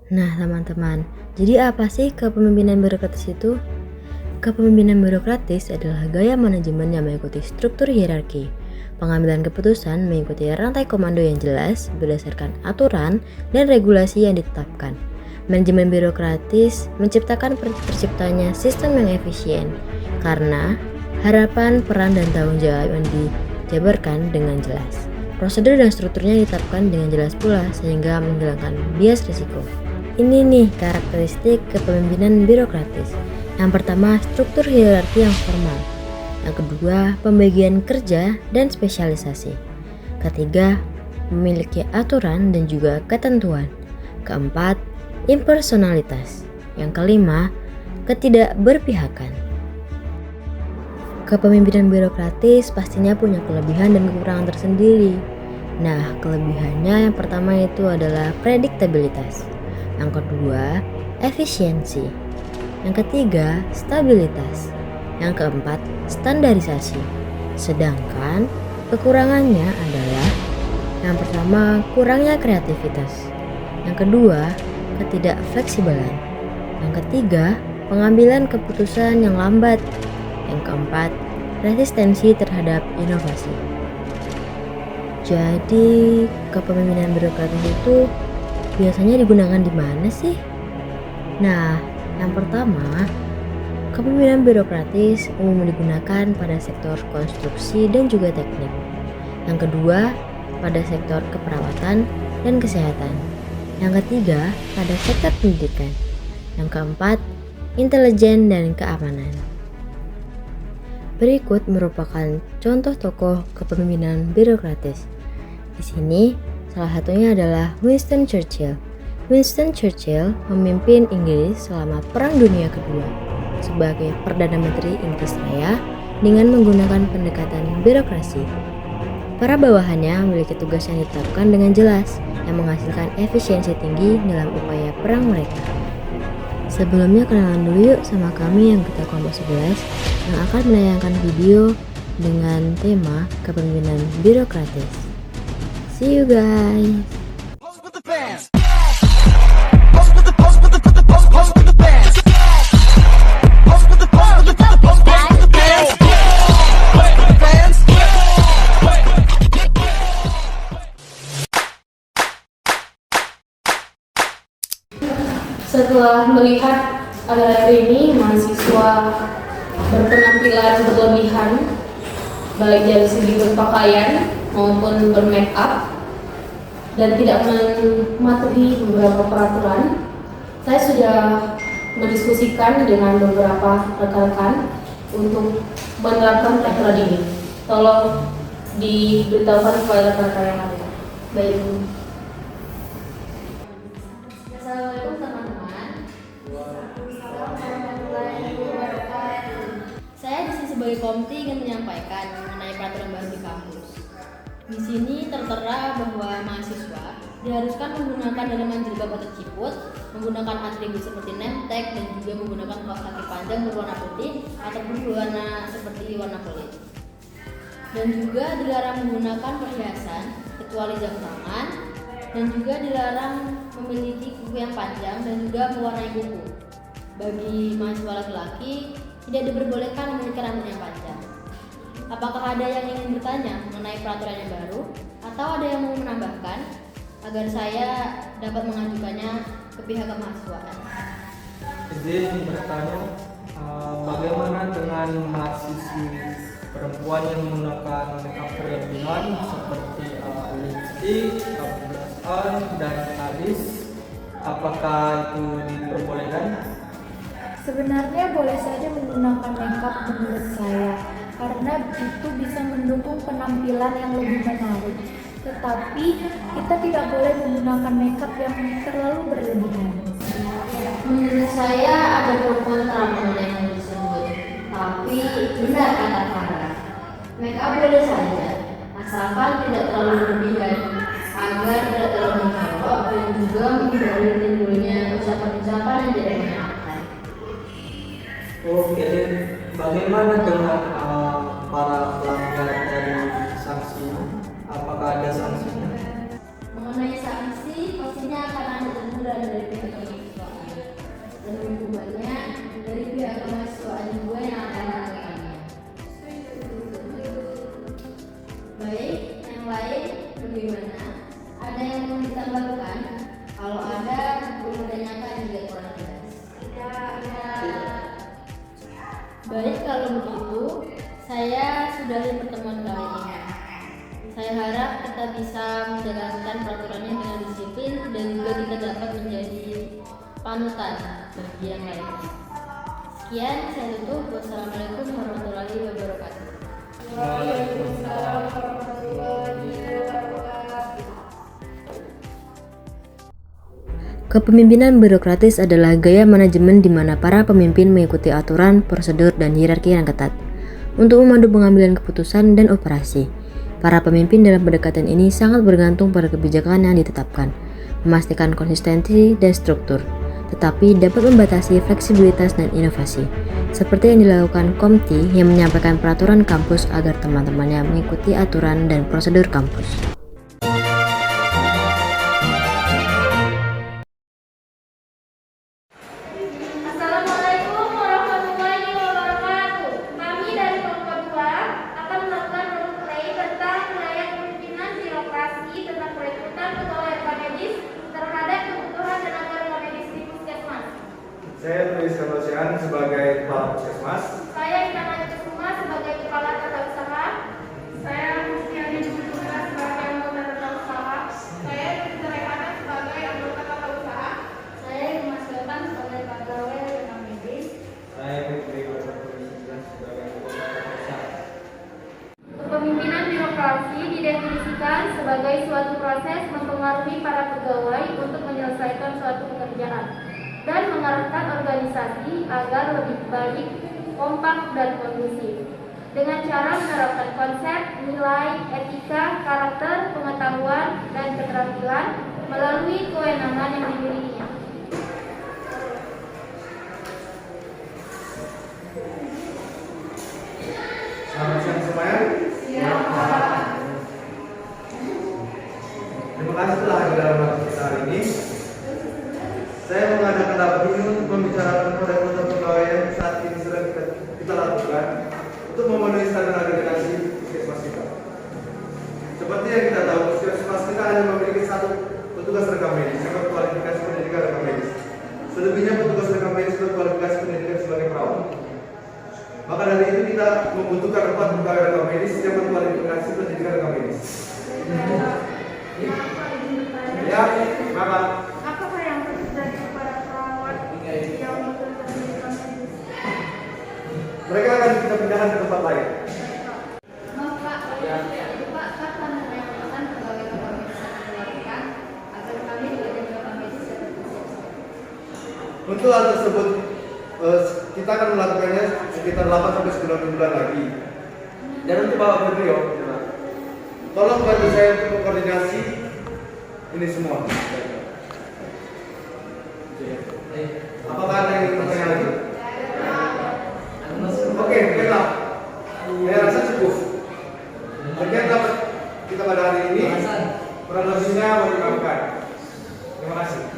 Nah, teman-teman, jadi apa sih kepemimpinan birokratis itu? Kepemimpinan birokratis adalah gaya manajemen yang mengikuti struktur hierarki. Pengambilan keputusan mengikuti rantai komando yang jelas berdasarkan aturan dan regulasi yang ditetapkan. Manajemen birokratis menciptakan terciptanya sistem yang efisien karena harapan, peran, dan tanggung jawab yang dijabarkan dengan jelas. Prosedur dan strukturnya ditetapkan dengan jelas pula sehingga menghilangkan bias risiko. Ini nih karakteristik kepemimpinan birokratis. Yang pertama, struktur hierarki yang formal. Yang kedua, pembagian kerja dan spesialisasi. Ketiga, memiliki aturan dan juga ketentuan. Keempat, impersonalitas. Yang kelima, ketidakberpihakan. Kepemimpinan birokratis pastinya punya kelebihan dan kekurangan tersendiri. Nah, kelebihannya yang pertama itu adalah prediktabilitas. Yang kedua, efisiensi. Yang ketiga, stabilitas. Yang keempat, standarisasi. Sedangkan kekurangannya adalah yang pertama, kurangnya kreativitas. Yang kedua, ketidakfleksibelan. Yang ketiga, pengambilan keputusan yang lambat. Yang keempat, resistensi terhadap inovasi. Jadi, kepemimpinan birokratis itu biasanya digunakan di mana sih? Nah, yang pertama, kepemimpinan birokratis umum digunakan pada sektor konstruksi dan juga teknik. Yang kedua, pada sektor keperawatan dan kesehatan. Yang ketiga, pada sektor pendidikan. Yang keempat, intelijen dan keamanan. Berikut merupakan contoh tokoh kepemimpinan birokratis. Di sini, salah satunya adalah Winston Churchill. Winston Churchill memimpin Inggris selama Perang Dunia Kedua sebagai Perdana Menteri Inggris Raya dengan menggunakan pendekatan birokrasi. Para bawahannya memiliki tugas yang ditetapkan dengan jelas yang menghasilkan efisiensi tinggi dalam upaya perang mereka. Sebelumnya kenalan dulu yuk sama kami yang kita kelompok 11 yang akan menayangkan video dengan tema kepemimpinan birokratis. See you guys! Setelah melihat akhir-akhir ini mahasiswa berpenampilan berlebihan baik dari segi berpakaian maupun bermake up dan tidak mematuhi beberapa peraturan, saya sudah mendiskusikan dengan beberapa rekan-rekan untuk menerapkan peraturan ini. Tolong diberitahukan kepada rekan-rekan yang ada. Baik. Assalamualaikum teman-teman. Saya di sini sebagai komite ingin menyampaikan mengenai peraturan baru di kampus. Di sini tertera bahwa mahasiswa diharuskan menggunakan dalaman jilbab atau ciput, menggunakan atribut seperti name tag dan juga menggunakan kaos kaki panjang berwarna putih ataupun berwarna seperti warna kulit. Dan juga dilarang menggunakan perhiasan kecuali jam tangan, dan juga dilarang memiliki kuku yang panjang dan juga mewarnai kuku. Bagi mahasiswa laki-laki tidak diperbolehkan memiliki rambut yang panjang. Apakah ada yang ingin bertanya mengenai peraturan yang baru atau ada yang mau menambahkan agar saya dapat mengajukannya ke pihak kemahasiswaan? Jadi ingin bertanya, bagaimana dengan mahasiswi perempuan yang menggunakan makeup berlebihan seperti lipstick, blush-on, dan alis? Apakah itu diperbolehkan? Sebenarnya boleh saja menggunakan makeup menurut saya, karena itu bisa mendukung penampilan yang lebih menarik. Tetapi kita tidak boleh menggunakan makeup yang terlalu berlebihan. Menurut saya ada pro kontra mengenai hal tersebut. Tapi benar kata Farah, make up boleh saja, asalkan tidak terlalu berlebihan agar tidak terlalu mencolok dan juga menghindari timbulnya ucapan-ucapan yang tidak menyenangkan. Oke, bagaimana dengan para pelanggar dari sanksinya? Apakah ada sanksinya? Mengenai sanksi, pastinya akan ada teguran dari pihak bagaimana? Ada yang mau ditambahkan? Kalau ada, boleh ditanyakan jika kurang jelas. Baik, kalau begitu, saya sudahi pertemuan kali ini. Saya harap kita bisa menjalankan peraturannya dengan disiplin dan juga kita dapat menjadi panutan bagi yang lainnya. Sekian, saya tutup. Wassalamualaikum warahmatullahi wabarakatuh. Kepemimpinan birokratis adalah gaya manajemen di mana para pemimpin mengikuti aturan, prosedur, dan hierarki yang ketat untuk memandu pengambilan keputusan dan operasi. Para pemimpin dalam pendekatan ini sangat bergantung pada kebijakan yang ditetapkan, memastikan konsistensi dan struktur, tetapi dapat membatasi fleksibilitas dan inovasi, seperti yang dilakukan Komti yang menyampaikan peraturan kampus agar teman-temannya mengikuti aturan dan prosedur kampus. Assalamualaikum warahmatullahi wabarakatuh. Kami dari kelompok 2 akan melakukan role play tentang wilayah kepemimpinan birokrasi tentang perekrutan pegawai rekam medis terhadap kebutuhan tenaga rekam medis di puskesmas. Saya Luis Kamasian sebagai kepala puskesmas. Saya Ina Kusuma sebagai kepala tata usaha. Saya Mustiani Juliana sebagai anggota tata usaha. Saya Dr. Rekana sebagai anggota tata usaha. Saya Mas Gapan sebagai pegawai rekam medis. Saya Fikri sebagai anggota usaha. Kepemimpinan birokrasi didefinisikan sebagai suatu proses mempengaruhi para pegawai untuk menyelesaikan suatu pekerjaan dan mengarahkan organisasi agar lebih baik, kompak, dan kondusif dengan cara menerapkan konsep, nilai, etika, karakter, pengetahuan, dan keterampilan melalui kewenangan yang dimilikinya. Selamat siang semuanya. Terima kasih telah hadir dalam waktu kita hari ini. Saya mengadakan rapat ini untuk membicarakan perekrutan pegawai yang saat ini sedang kita lakukan untuk memenuhi standar akreditasi puskesmas kita. Seperti yang kita tahu, puskesmas kita hanya memiliki satu petugas rekam medis yang berkualifikasi pendidikan rekam medis. Selebihnya petugas rekam medis berkualifikasi pendidikan sebagai perawat. Maka dari itu kita membutuhkan 4 pegawai rekam medis yang berkualifikasi pendidikan rekam medis. Ya, Bapak. Apakah yang terjadi kepada perawat yang bekerja di rekam medis? Mereka akan kita pindahkan ke tempat lain. Maaf Pak, Pak kapan menyatakan pegawai rekam medis akan dilakukan agar kami juga jadi rekam medis dapat bersiap-siap? Untuk hal tersebut, kita akan melakukannya sekitar 8 sampai 9 bulan lagi. Dan untuk Bapak Febrio, tolong bantu saya untuk mengkoordinasi ini semua. Apakah ada yang ingin bertanya lagi? Oke, baiklah. Saya rasa cukup. Sekian dapat kita pada hari ini. Kurang lebihnya mohon dimaafkan. Terima kasih.